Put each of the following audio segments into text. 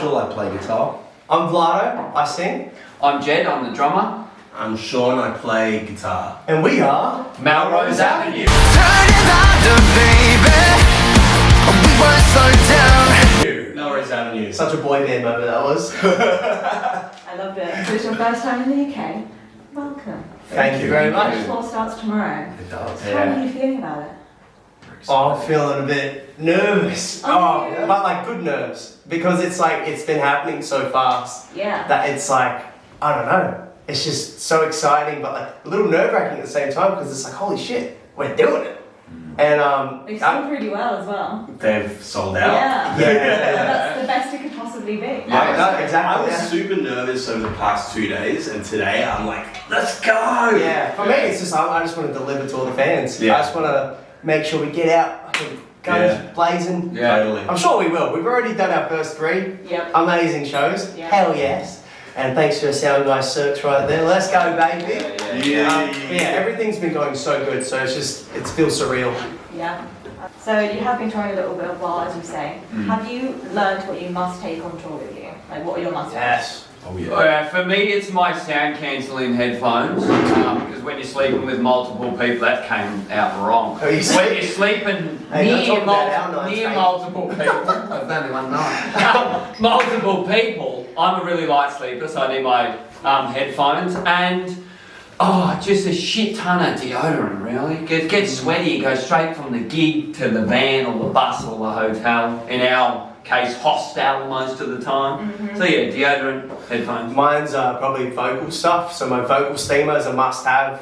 Nigel, I play guitar. I'm Vlado, I sing. I'm Jed, I'm the drummer. I'm Sean, I play guitar. And we are Melrose Avenue. Melrose Avenue. Such a boy band moment that was. I loved it. So it's your first time in the UK. Welcome. Thank you very much. The tour starts tomorrow. It does. How are you feeling about it? Oh, I'm feeling a bit nervous. Oh, yeah. But like good nerves. Because it's like, it's been happening so fast Yeah. that it's like, I don't know. It's just so exciting, but like a little nerve-wracking at the same time because it's like, holy shit, we're doing it. And They've sold pretty well as well. They've sold out. Yeah. Yeah. That's the best it could possibly be. Exactly. I was super nervous over the past 2 days, and today I'm like, let's go! Yeah, for me it's just, I just want to deliver to all the fans. Yeah. I just want to make sure we get out, guns blazing. Yeah. Totally. I'm sure we will. We've already done our first 3 Yep. amazing shows. Yeah. Hell yes. And thanks to the sound guy Cirque right there. Let's go, baby. Yeah. Everything's been going so good, so it's just, it feels surreal. Yeah. So you have been touring a little bit while, as you say. Have you learned what you must take on tour with you? Like, what are your must-haves? Yes. Oh yeah. For me, it's my sound cancelling headphones, because when you're sleeping with multiple people, that came out wrong. Are you When sleeping? you're sleeping Hey, don't talk near, about our nights, near mate. multiple people, I've only one night. Multiple people, I'm a really light sleeper, so I need my headphones and just a shit ton of deodorant. Really, get sweaty. You go straight from the gig to the van or the bus or the hotel. In our case, hostel most of the time. So yeah, deodorant, headphones. Mine's probably vocal stuff, so my vocal steamer is a must-have.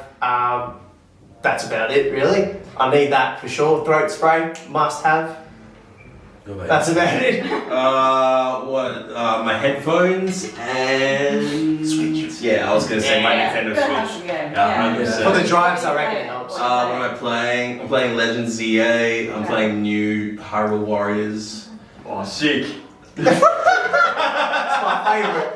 That's about it, really. I need that for sure. Throat spray, must-have. That's about it. My headphones and Switch. Yeah, I was gonna say my Nintendo Good have Switch. to go. Yeah, 100%. For the drives, I reckon it helps. What am I playing? I'm playing Legends ZA. I'm playing new Hyrule Warriors. Oh, sick. That's my favourite.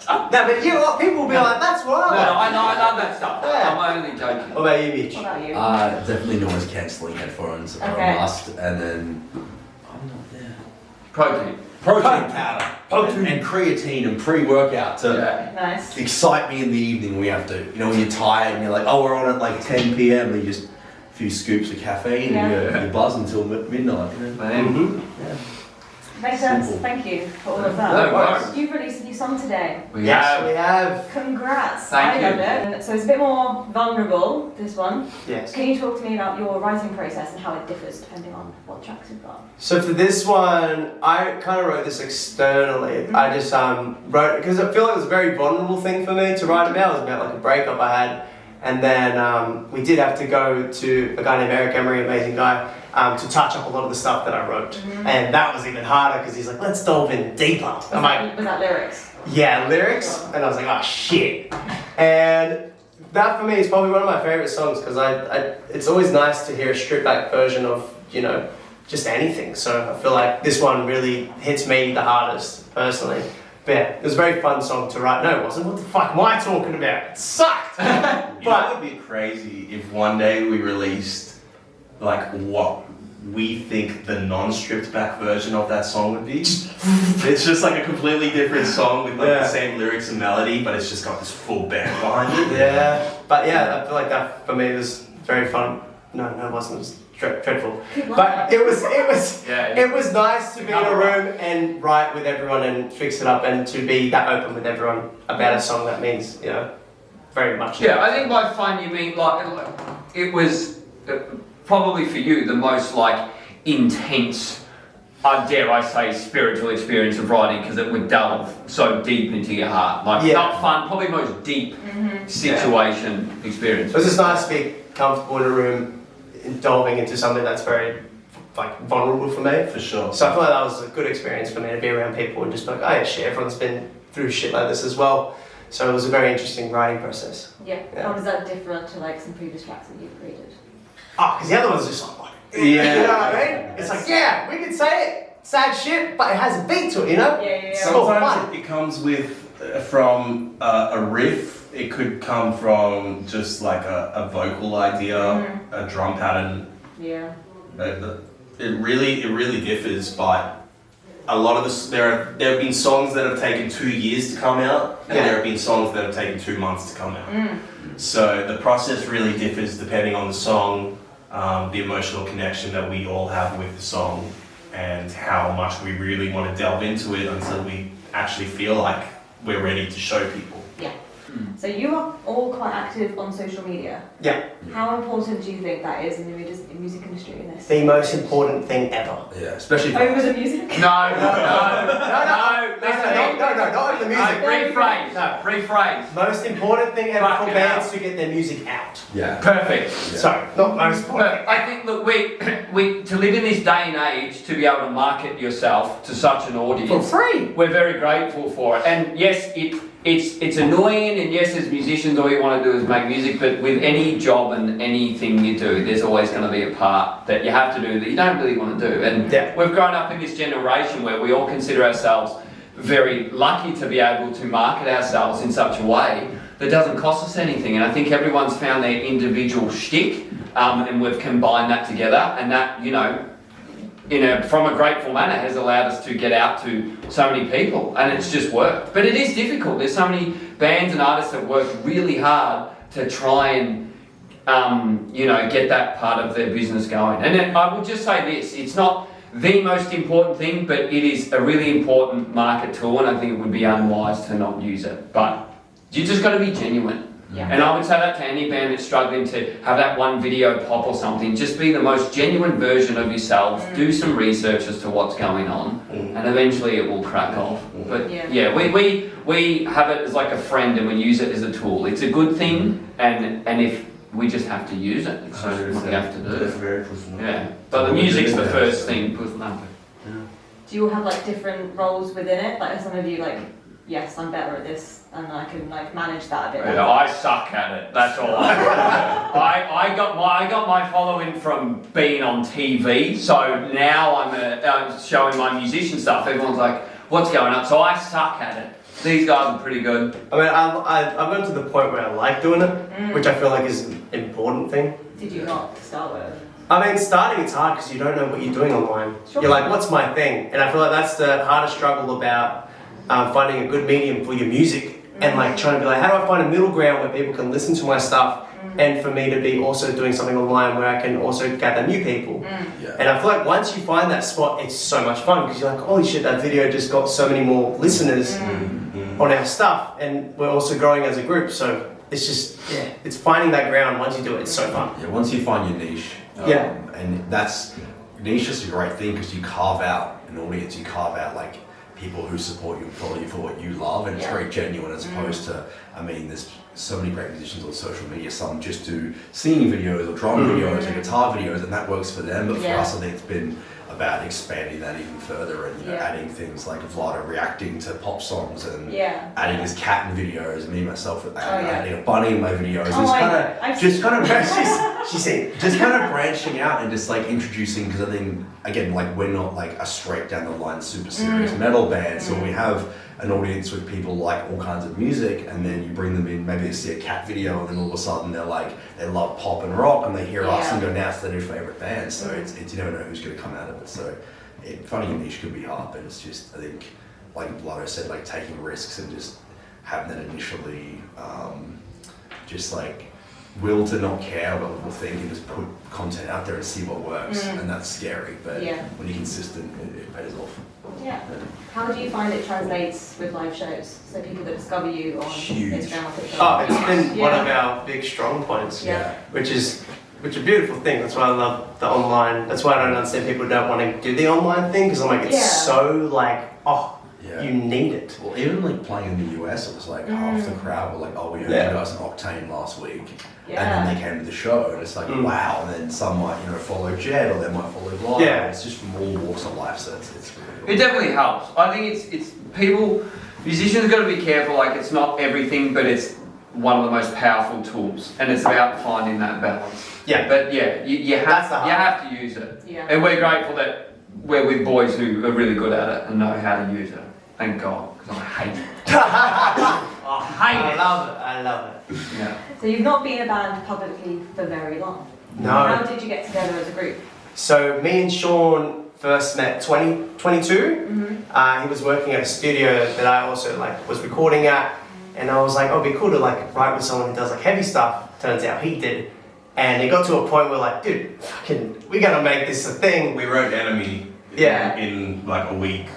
No, but you lot, people will be like, that's what I No, like. I love that stuff. Yeah. I'm only joking. What about you, Mitch? What about you? Definitely noise cancelling headphones are Okay. a must, and then I'm not there. Protein. Protein powder, and creatine and pre-workout to Yeah. Nice. excite me in the evening. We have to, when you're tired and you're like, oh, we're on at like 10 p.m. and you just a few scoops of caffeine and you're buzzing until midnight. Mm-hmm. Makes sense. Simple. Thank you for all of that. No worries. You've released a new song today. We Yes, have. we have. Congrats. Thank I you. love it. So it's a bit more vulnerable, this one. Yes. Can you talk to me about your writing process and how it differs depending on what tracks you've got? So for this one, I kind of wrote this externally. I just wrote it because I feel like it was a very vulnerable thing for me to write about. It was about like a breakup I had. And then we did have to go to a guy named Eric Emery, amazing guy, to touch up a lot of the stuff that I wrote. And that was even harder because he's like, let's delve in deeper. I'm like, Was that lyrics? yeah, lyrics. And I was like, oh shit. And that for me is probably one of my favorite songs because it's always nice to hear a stripped back version of, just anything. So I feel like this one really hits me the hardest, personally. But yeah, it was a very fun song to write. No, it wasn't. What the fuck am I talking about? It sucked! You know what would be crazy if one day we released like what we think the non-stripped back version of that song would be? It's just like a completely different song with like the same lyrics and melody, but it's just got this full band behind it. Yeah, but yeah, I feel like that for me was very fun. No, it wasn't. It was dreadful. But it was nice to be in a room and write with everyone and fix it up and to be that open with everyone about a song that means, very much. Yeah, I think by fun you mean like it was probably for you the most like intense, dare I say, spiritual experience of writing because it would delve so deep into your heart. Like not fun, probably most deep situation experience. It was just nice to be comfortable in a room, delving into something that's very vulnerable for me. For sure. So I feel like that was a good experience for me to be around people and just be like, oh yeah, shit, everyone's been through shit like this as well. So it was a very interesting writing process. Yeah. How does that differ to like some previous tracks that you've created? Because the other one's just like, Yeah. you know what I mean? It's like, yeah, we could say it, sad shit, but it has a beat to it, Yeah. Sometimes it comes with from a riff. It could come from just like a vocal idea, a drum pattern. Yeah. It really differs, but a lot of this, there have been songs that have taken 2 years to come out, and there have been songs that have taken 2 months to come out. So the process really differs depending on the song, the emotional connection that we all have with the song, and how much we really want to delve into it until we actually feel like we're ready to show people. Yeah. So you are all quite active on social media. Yeah. How important do you think that is in the music industry in this? The most important thing ever. Yeah, especially for Over the music? No, No, not over the music. Rephrase. No. Rephrase. Most important thing ever Fuck for it bands out. to get their music out. Yeah. Perfect. Yeah. Sorry, not most important. But I think, look, we to live in this day and age, to be able to market yourself to such an audience, For free. we're very grateful for it. And yes, it's annoying, and yes, as musicians, all you want to do is make music, but with any job and anything you do, there's always going to be a part that you have to do that you don't really want to do. And we've grown up in this generation where we all consider ourselves very lucky to be able to market ourselves in such a way that doesn't cost us anything. And I think everyone's found their individual shtick, and we've combined that together, and that, you know, from a grateful manner has allowed us to get out to so many people, and it's just worked. But it is difficult. There's so many bands and artists that work really hard to try and get that part of their business going. And then I would just say this, it's not the most important thing, but it is a really important market tool, and I think it would be unwise to not use it. But you just got to be genuine. Yeah. And I would say that to any band that's struggling to have that one video pop or something, just be the most genuine version of yourself, do some research as to what's going on, and eventually it will crack off. But yeah, we have it as like a friend, and we use it as a tool. It's a good thing, and if we just have to use it, it's just what we have to do. That's very personal. Yeah, but the music's the first thing. Do you all have like different roles within it? Like, are some of you like, yes, I'm better at this, and I can like manage that a bit better? Yeah, I suck at it. That's all. I got my following from being on TV. So now I'm showing my musician stuff. Everyone's like, "What's going on?" So I suck at it. These guys are pretty good. I mean, I've gotten to the point where I like doing it, which I feel like is an important thing. Did you not to start with? I mean, starting it's hard because you don't know what you're doing online. Sure. You're like, what's my thing? And I feel like that's the hardest struggle about finding a good medium for your music, and like trying to be like, how do I find a middle ground where people can listen to my stuff, and for me to be also doing something online where I can also gather new people. Yeah. And I feel like once you find that spot, it's so much fun because you're like, holy shit, that video just got so many more listeners on our stuff, and we're also growing as a group. So it's just, it's finding that ground. Once you do it, it's so fun. Yeah, once you find your niche, and niche is a great thing because you carve out an audience, you carve out like people who support you and follow you for what you love, and it's very genuine as opposed to, I mean, there's so many great musicians on social media, some just do singing videos or drum videos or guitar videos, and that works for them, but for us I think it's been about expanding that even further, and adding things like Vlada reacting to pop songs, and adding his cat in videos, and me myself adding a bunny in my videos. It's kind of branching out and just like introducing, because I think again, like we're not like a straight down the line super serious metal band, so we have an audience with people like all kinds of music, and then you bring them in, maybe they see a cat video, and then all of a sudden they're like, they love pop and rock, and they hear us and go, now it's their new favourite band. So it's you never know who's going to come out of it. So finding a niche could be hard, but it's just, I think, like Lotto said, like taking risks and just having that initially, just like will to not care what people think and just put content out there and see what works, and that's scary, but when you're consistent, it pays off. Yeah. How do you find it translates with live shows? So people that discover you on Instagram or TikTok? Oh, it's been one of our big strong points, which is a beautiful thing. That's why I love the online. That's why I don't understand people who don't want to do the online thing, because I'm like, it's so like, you need it. Well, even like playing in the US, it was like half the crowd were like, oh, we heard you guys in Octane last week. And then they came to the show, and it's like, wow. And then some might, follow Jed, or they might follow Vlad. It's just from all walks of life, so it's really cool. It definitely helps. I think it's people, musicians got to be careful. Like, it's not everything, but it's one of the most powerful tools, and it's about finding that balance. Yeah. But you have to use it. Yeah. And we're grateful that we're with boys who are really good at it and know how to use it. Thank God, because I hate it. I love it. Yeah. So you've not been a band publicly for very long. No. How did you get together as a group? So me and Sean first met 22. He was working at a studio that I also like was recording at, and I was like, oh, it'd be cool to like write with someone who does like heavy stuff. Turns out he did, and it got to a point where like, dude, we gotta make this a thing. We wrote Enemy in like a week,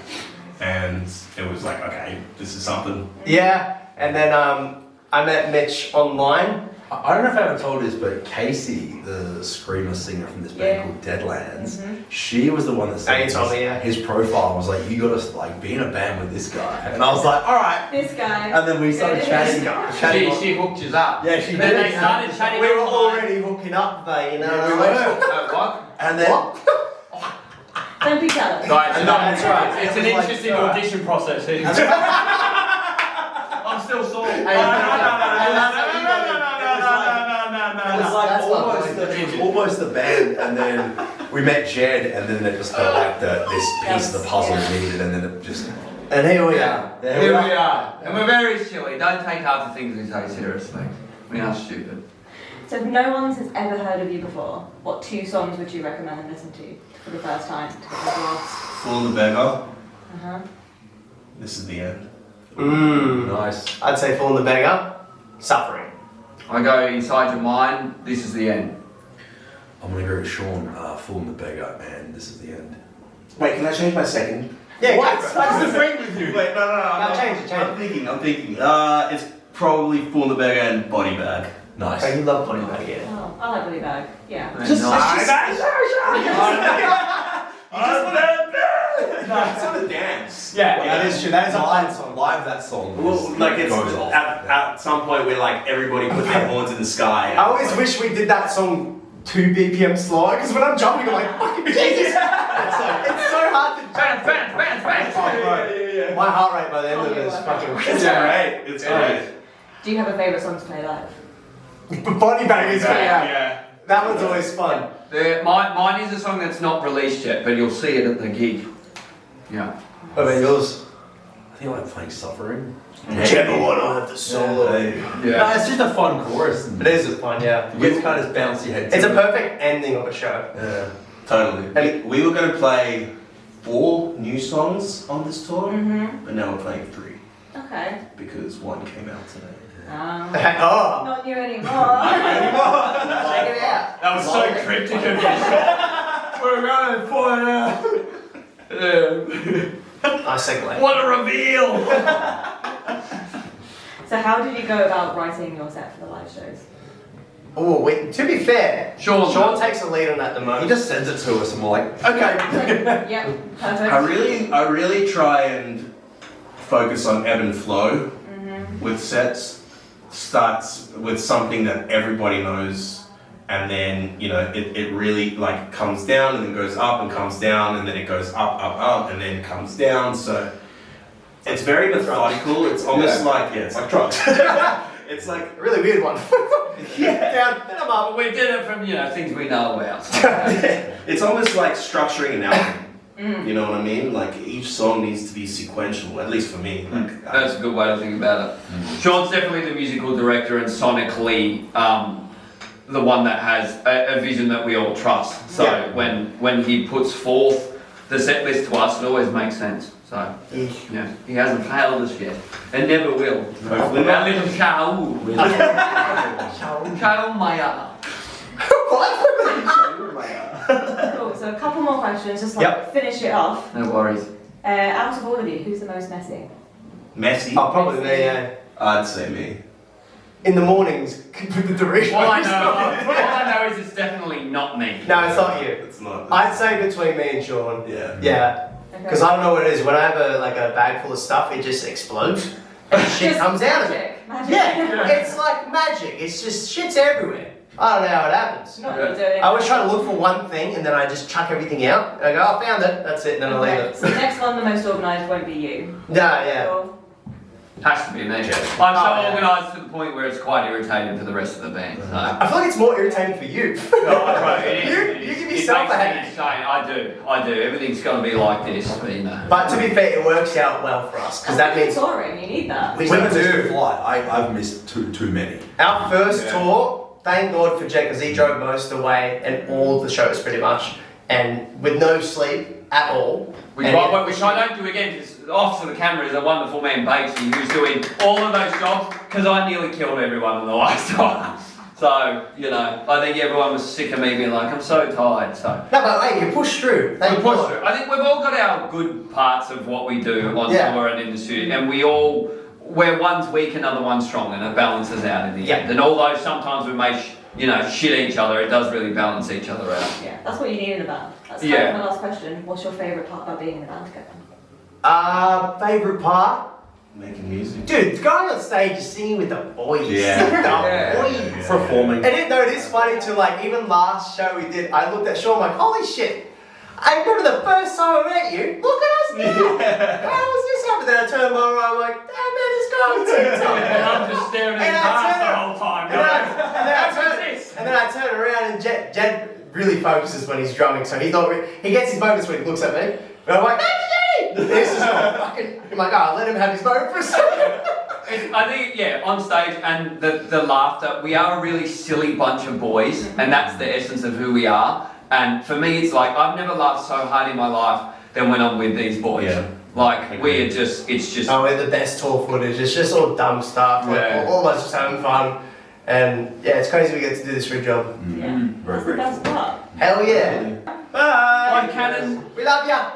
and it was like, okay, this is something. Yeah, and then I met Mitch online. I don't know if I ever told this, but Casey, the screamer singer from this band called Deadlands, she was the one that said his profile was like, you gotta like be in a band with this guy, and I was like, all right. This guy. And then we started chatting. She hooked us up. Yeah, she Then did. they started chatting. We were online. already hooking up, but you know. Yeah, we were. What? And then Don't be jealous. Guys, No, that's right. It's an It was like, interesting alright. audition process here. I'm still sore. It was like That's what almost the band, and then we met Jed, and then it just felt like this piece of the puzzle needed, and then it just. And here we are. Here we are. And we're very silly. Don't take half the things we say seriously. We are stupid. So if no one has ever heard of you before, what 2 songs would you recommend them listen to for the first time to get lost? Fool the Beggar. This is the end. Nice. I'd say Fall in the Beggar. Suffering. I go Inside Your Mind. This is the end. I'm gonna go with Sean, Fool in the Beggar, and this is the end. Wait, can I change my second? Yeah, What? go for it. What's the frame with you? Wait, no. No, change it. I'm thinking. It's probably Fool the Beggar and Body Bag. Nice. Okay, you love Body Bag, yeah. Oh, I like Billy Bag. Yeah. Just It's on the dance. Yeah, that is true. That is a fun Live, song. live that song. Well, like it's goes off. at some point where like everybody put their horns in the sky. I always wish we did that song 2 BPM slower, because when I'm jumping, I'm like, fucking Jesus! It's so hard to jump. My heart rate by the end of it is fucking It's great. It's great. Do you have a favourite song to play live? Body Bag is Yeah. That one's always fun. Mine is a song that's not released yet, but you'll see it at the gig. Yeah. What about yours? I think I like playing Suffering. Whichever one I have the solo. No, it's just a fun chorus. It is fun, yeah. You get kind of bouncy head. It's a perfect ending of a show. Yeah. Totally. We were going to play 4 new songs on this tour, but now we're playing 3 Okay. because 1 came out today. Oh! Not you anymore. Check it out. That was so cryptic of you. We're going for Nice segue. What a reveal! So how did you go about writing your set for the live shows? Oh, wait, to be fair, Sean takes the lead on that the most. He just sends it to us, and we're like, okay. Yep, perfect. I really try and focus on ebb and flow with sets. Starts with something that everybody knows, and then it really like comes down and then goes up and comes down and then it goes up and then comes down. So it's very methodical. It's almost like it's like drugs. It's like A really weird one. Down, then I'm up. We did it from things we know about. So. it's almost like structuring an album. You know what I mean? Like each song needs to be sequential, at least for me. Like That's a good way to think about it. Sean's definitely the musical director and sonically the one that has a vision that we all trust. So when he puts forth the set list to us, it always makes sense. So yeah, he hasn't failed us yet, and never will. Hopefully Our not. little Shaul. Shaul Maya. Cool, so a couple more questions, just like finish it off. No worries. Out of all of you, who's the most messy? Messy. Oh, probably me, yeah. I'd say me. In the mornings, with the Doritos. All I know is it's definitely not me. No, it's not you. It's not. I'd say between me and Sean. Yeah. Yeah. Okay. Because I don't know what it is. When I have a bag full of stuff, it just explodes. And shit Just comes out of it. magic. Yeah, it's like magic. It's just shit's everywhere. I don't know how it happens. Not you doing it. I always try to look for one thing and then I just chuck everything out. And I go, I found it. That's it. And then I leave Okay, it. so the next one, the most organised, won't be you. Nah, yeah. Cool. Has to be me. I'm so yeah. organised to the point where it's quite irritating for the rest of the band. So. I feel like it's more irritating for you. You give yourself a headache. I do. Everything's got to be like this, But to be fair, it works out well for us because that means touring, you need that. we When I missed a do. flight, I've missed too many. Our first tour, thank God for Jake because he drove most of the way and all of the shows pretty much. And with no sleep, at all. Which And I don't do again, because off to the camera is a wonderful man, Batesy, who's doing all of those jobs, because I nearly killed everyone in the last time. So, you know, I think everyone was sick of me being like, I'm so tired, so. No, but hey, you push through. We push through. I think we've all got our good parts of what we do on tour and in the studio, and where one's weak, another one's strong, and it balances out in the end. And although sometimes we may, shit each other, it does really balance each other out. Yeah, that's what you need in a band. That's kind of my last question. What's your favourite part about being in a band together? Favourite part? Making music. Dude, going on stage is singing with the boys. Yeah. Singing with the boys. Performing. And it is funny to like, even last show we did, I looked at Sean like, holy shit. I remember the first time I met you, look at us now. How was this happening? Then I turned my around, I'm like, damn man, this guy on TikTok. And I'm just staring at his ass the whole time. And then I turn around and Jed really focuses when he's drumming, so he gets his moments when he looks at me. And I'm like, hey, Jay! This is fucking, I'm like, let him have his moment for a second. I think, on stage and the laughter, we are a really silly bunch of boys, and that's the essence of who we are. And for me, it's like, I've never laughed so hard in my life than when I'm with these boys. Yeah. Like, it's just... Oh, we're the best tour footage. It's just all dumb stuff. Like, all of us just having fun. And yeah, it's crazy we get to do this for a job. Yeah, that's the best part. Hell yeah. Bye. Bye, Cannon. We love ya.